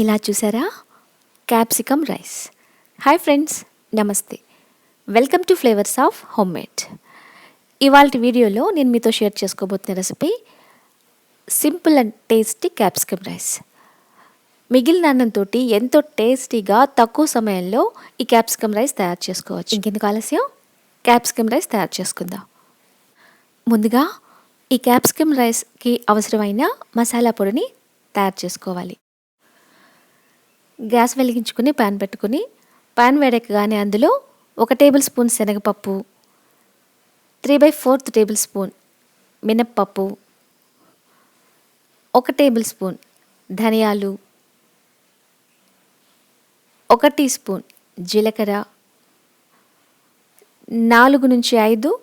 ఇలా చూసారా capsicum rice. Hi friends, namaste. Welcome to flavours of homemade. ఇవాళ వీడియోలో నేను మీతో షేర్ చేసుకోబోతున్న recipe simple and tasty capsicum rice. మిగిలిన అన్నంతో ఎంతో టేస్టీగా తక్కువ సమయంలో ఈ క్యాప్సికమ్ రైస్ తయారు చేసుకోవచ్చు. ఇంకెందుకు ఆలస్యం, క్యాప్సికమ్ రైస్ తయారు చేసుకుందాం. ముందుగా ఈ క్యాప్సికమ్ రైస్కి అవసరమైన మసాలా పొడిని తయారు చేసుకోవాలి. గ్యాస్ వెలిగించుకుని పాన్ పెట్టుకుని, పాన్ వేడెక్కగానే అందులో 1 టేబుల్ స్పూన్ శనగపప్పు, 3/4 టేబుల్ స్పూన్ మినప్పప్పు, 1 టేబుల్ స్పూన్ ధనియాలు, 1 టీ స్పూన్ జీలకర్ర, 4 నుంచి 5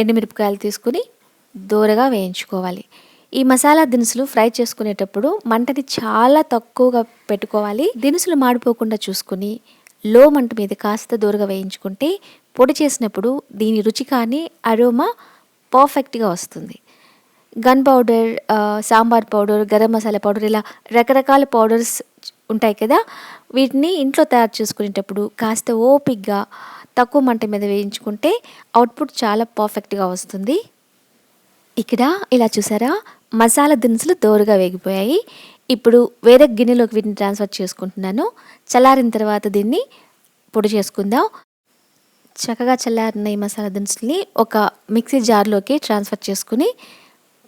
ఎండుమిరపకాయలు తీసుకుని దోరగా వేయించుకోవాలి. ఈ మసాలా దినుసులు ఫ్రై చేసుకునేటప్పుడు మంటని చాలా తక్కువగా పెట్టుకోవాలి. దినుసులు మాడిపోకుండా చూసుకుని లో మంట మీద కాస్త దూరగా వేయించుకుంటే పొడి చేసినప్పుడు దీని రుచి కానీ అరోమా పర్ఫెక్ట్గా వస్తుంది. Gun powder, sambar powder, garam masala powder, ఇలా రకరకాల పౌడర్స్ ఉంటాయి కదా, వీటిని ఇంట్లో తయారు చేసుకునేటప్పుడు కాస్త ఓపిక్గా తక్కువ మంట మీద వేయించుకుంటే అవుట్పుట్ చాలా పర్ఫెక్ట్గా వస్తుంది. ఇక్కడ ఇలా చూసారా, మసాలా దినుసులు దోరగా వేగిపోయాయి. ఇప్పుడు వేరే గిన్నెలోకి వీటిని ట్రాన్స్ఫర్ చేసుకుంటున్నాను. చల్లారిన తర్వాత దీన్ని పొడి చేసుకుందాం. చక్కగా చల్లారిన ఈ మసాలా దినుసుల్ని ఒక మిక్సీ జార్లోకి ట్రాన్స్ఫర్ చేసుకుని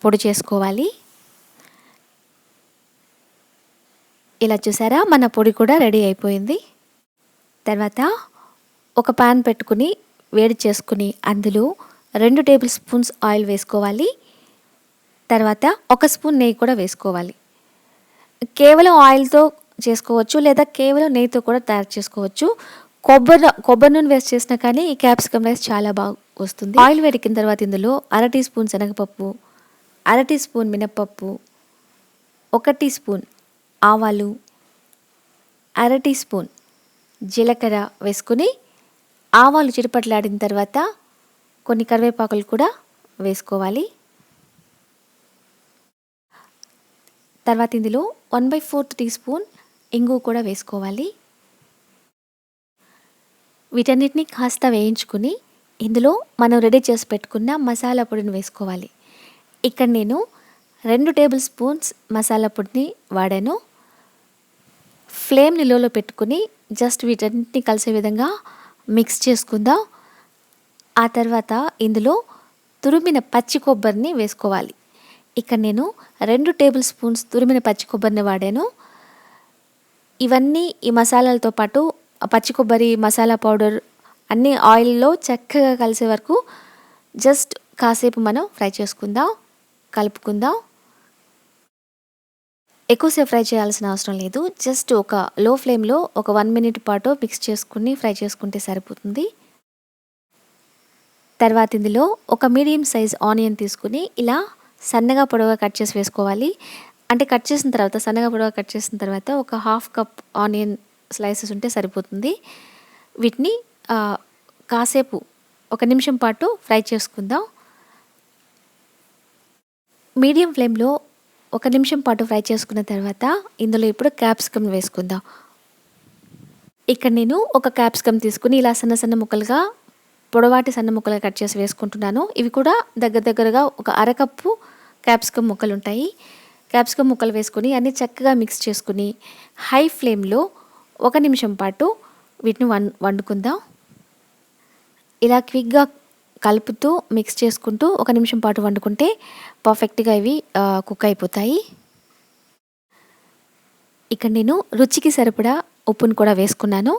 పొడి చేసుకోవాలి. ఇలా చూసారా, మన పొడి కూడా రెడీ అయిపోయింది. తర్వాత ఒక పాన్ పెట్టుకుని వేడి చేసుకుని అందులో 2 టేబుల్ స్పూన్స్ ఆయిల్ వేసుకోవాలి. తర్వాత 1 స్పూన్ నెయ్యి కూడా వేసుకోవాలి. కేవలం ఆయిల్తో చేసుకోవచ్చు, లేదా కేవలం నెయ్యితో కూడా తయారు చేసుకోవచ్చు. కొబ్బరి నూనె వేస్ట్ చేసినా కానీ ఈ క్యాప్సికమ్ రైస్ చాలా బాగా వస్తుంది. ఆయిల్ వేడికిన తర్వాత ఇందులో 1/2 టీ స్పూన్ శనగపప్పు, 1/2 టీ స్పూన్ మినప్పప్పు, 1 టీ స్పూన్ ఆవాలు, 1/2 టీ స్పూన్ జీలకర్ర వేసుకుని ఆవాలు చిటపటలాడిన తర్వాత కొన్ని కరివేపాకులు కూడా వేసుకోవాలి. తర్వాత ఇందులో 1/4 టీ స్పూన్ ఇంగు కూడా వేసుకోవాలి. వీటన్నిటిని కాస్త వేయించుకుని ఇందులో మనం రెడీ చేసి పెట్టుకున్న మసాలా పొడిని వేసుకోవాలి. ఇక్కడ నేను 2 టేబుల్ స్పూన్స్ మసాలా పొడిని వాడాను. ఫ్లేమ్ని లోలో పెట్టుకుని జస్ట్ వీటన్నిటిని కలిసే విధంగా మిక్స్ చేసుకుందాం. ఆ తర్వాత ఇందులో తురిమిన పచ్చి కొబ్బరిని వేసుకోవాలి. ఇక్కడ నేను 2 టేబుల్ స్పూన్స్ తురిమిన పచ్చి కొబ్బరిని వాడాను. ఇవన్నీ ఈ మసాలాలతో పాటు పచ్చి కొబ్బరి, మసాలా పౌడర్ అన్నీ ఆయిల్లో చక్కగా కలిసే వరకు జస్ట్ కాసేపు మనం ఫ్రై చేసుకుందాం, కలుపుకుందాం. ఎక్కువసేపు ఫ్రై చేయాల్సిన అవసరం లేదు. జస్ట్ ఒక లో ఫ్లేమ్లో ఒక 1 మినిట్ పాటు మిక్స్ చేసుకుని ఫ్రై చేసుకుంటే సరిపోతుంది. తర్వాత ఇందులో ఒక మీడియం సైజ్ ఆనియన్ తీసుకుని ఇలా సన్నగా పొడవుగా కట్ చేసి వేసుకోవాలి. అంటే కట్ చేసిన తర్వాత సన్నగా పొడవుగా కట్ చేసిన తర్వాత ఒక 1/2 కప్ ఆనియన్ స్లైసెస్ ఉంటే సరిపోతుంది. వీటిని కాసేపు 1 నిమిషం పాటు ఫ్రై చేసుకుందాం. మీడియం ఫ్లేమ్లో 1 నిమిషం పాటు ఫ్రై చేసుకున్న తర్వాత ఇందులో ఇప్పుడు క్యాప్సికమ్ వేసుకుందాం. ఇక్కడ నేను ఒక క్యాప్సికమ్ తీసుకుని ఇలా సన్న సన్న ముక్కలుగా, పొడవాటి సన్న ముక్కలుగా కట్ చేసి వేసుకుంటున్నాను. ఇవి కూడా దగ్గరగా ఒక 1/2 కప్పు క్యాప్సికమ్ ముక్కలు ఉంటాయి. క్యాప్సికమ్ ముక్కలు వేసుకొని అన్నీ చక్కగా మిక్స్ చేసుకుని హై ఫ్లేమ్లో 1 నిమిషం పాటు వీటిని వండుకుందాం. ఇలా క్విక్గా కలుపుతూ మిక్స్ చేసుకుంటూ 1 నిమిషం పాటు వండుకుంటే పర్ఫెక్ట్గా ఇవి కుక్ అయిపోతాయి. ఇక్కడ నేను రుచికి సరిపడా ఉప్పును కూడా వేసుకున్నాను.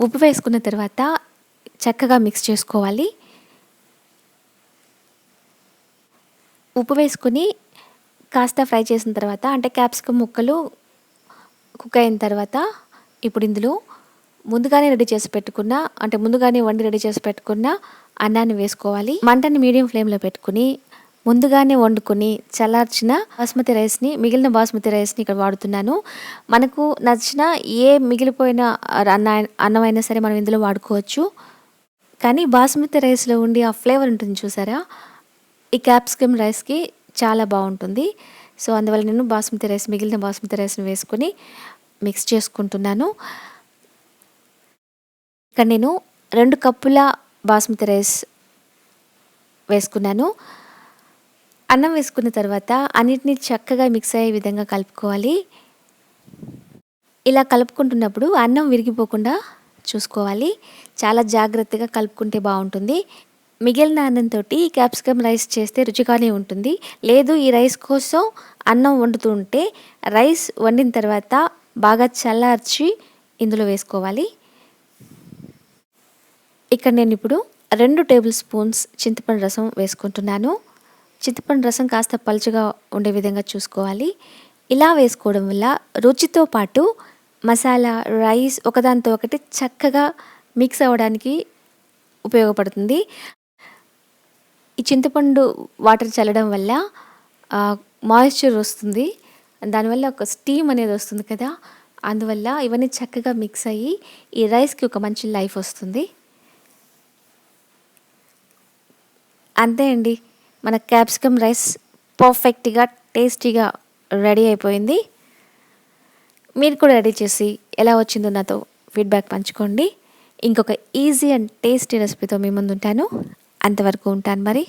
ఉప్పు వేసుకున్న తర్వాత చక్కగా మిక్స్ చేసుకోవాలి. ఉప్పు వేసుకుని కాస్త ఫ్రై చేసిన తర్వాత, అంటే క్యాప్సికమ్ ముక్కలు కుక్ అయిన తర్వాత ఇప్పుడు ఇందులో ముందుగానే వండి రెడీ చేసి పెట్టుకున్న అన్నాన్ని వేసుకోవాలి. మంటని మీడియం ఫ్లేమ్లో పెట్టుకుని ముందుగానే వండుకొని చల్లార్చిన మిగిలిన బాస్మతి రైస్ని ఇక్కడ వాడుతున్నాను. మనకు నచ్చిన ఏ మిగిలిపోయిన అన్నమైనా సరే మనం ఇందులో వాడుకోవచ్చు. కానీ బాస్మతి రైస్లో ఉండి ఆ ఫ్లేవర్ ఉంటుంది చూసారా, ఈ క్యాప్సికమ్ రైస్కి చాలా బాగుంటుంది. సో అందువల్ల నేను మిగిలిన బాస్మతి రైస్ని వేసుకుని మిక్స్ చేసుకుంటున్నాను. ఇక్కడ నేను 2 కప్పుల బాస్మతి రైస్ వేసుకున్నాను. అన్నం వేసుకున్న తర్వాత అన్నిటిని చక్కగా మిక్స్ అయ్యే విధంగా కలుపుకోవాలి. ఇలా కలుపుకుంటున్నప్పుడు అన్నం విరిగిపోకుండా చూసుకోవాలి. చాలా జాగ్రత్తగా కలుపుకుంటే బాగుంటుంది. మిగిలిన అన్నంతో క్యాప్సికమ్ రైస్ చేస్తే రుచిగానే ఉంటుంది. లేదు ఈ రైస్ కోసం అన్నం వండుతూ ఉంటే రైస్ వండిన తర్వాత బాగా చల్లార్చి ఇందులో వేసుకోవాలి. ఇక్కడ నేను ఇప్పుడు 2 టేబుల్ స్పూన్స్ చింతపండు రసం వేసుకుంటున్నాను. చింతపండు రసం కాస్త పలుచగా ఉండే విధంగా చూసుకోవాలి. ఇలా వేసుకోవడం వల్ల రుచితో పాటు మసాలా, రైస్ ఒకదానితో ఒకటి చక్కగా మిక్స్ అవ్వడానికి ఉపయోగపడుతుంది. ఈ చింతపండు వాటర్ చల్లడం వల్ల మాయిశ్చర్ వస్తుంది. దానివల్ల ఒక స్టీమ్ అనేది వస్తుంది కదా, అందువల్ల ఇవన్నీ చక్కగా మిక్స్ అయ్యి ఈ రైస్కి ఒక మంచి లైఫ్ వస్తుంది. అంతే అండి, మన క్యాప్సికమ్ రైస్ పర్ఫెక్ట్గా టేస్టీగా రెడీ అయిపోయింది. మీరు కూడా రెడీ చేసి ఎలా వచ్చిందో నాతో ఫీడ్బ్యాక్ పంచుకోండి. ఇంకొక ఈజీ అండ్ టేస్టీ రెసిపీతో మీ ముందు ఉంటాను. అంతవరకు ఉంటాను మరి.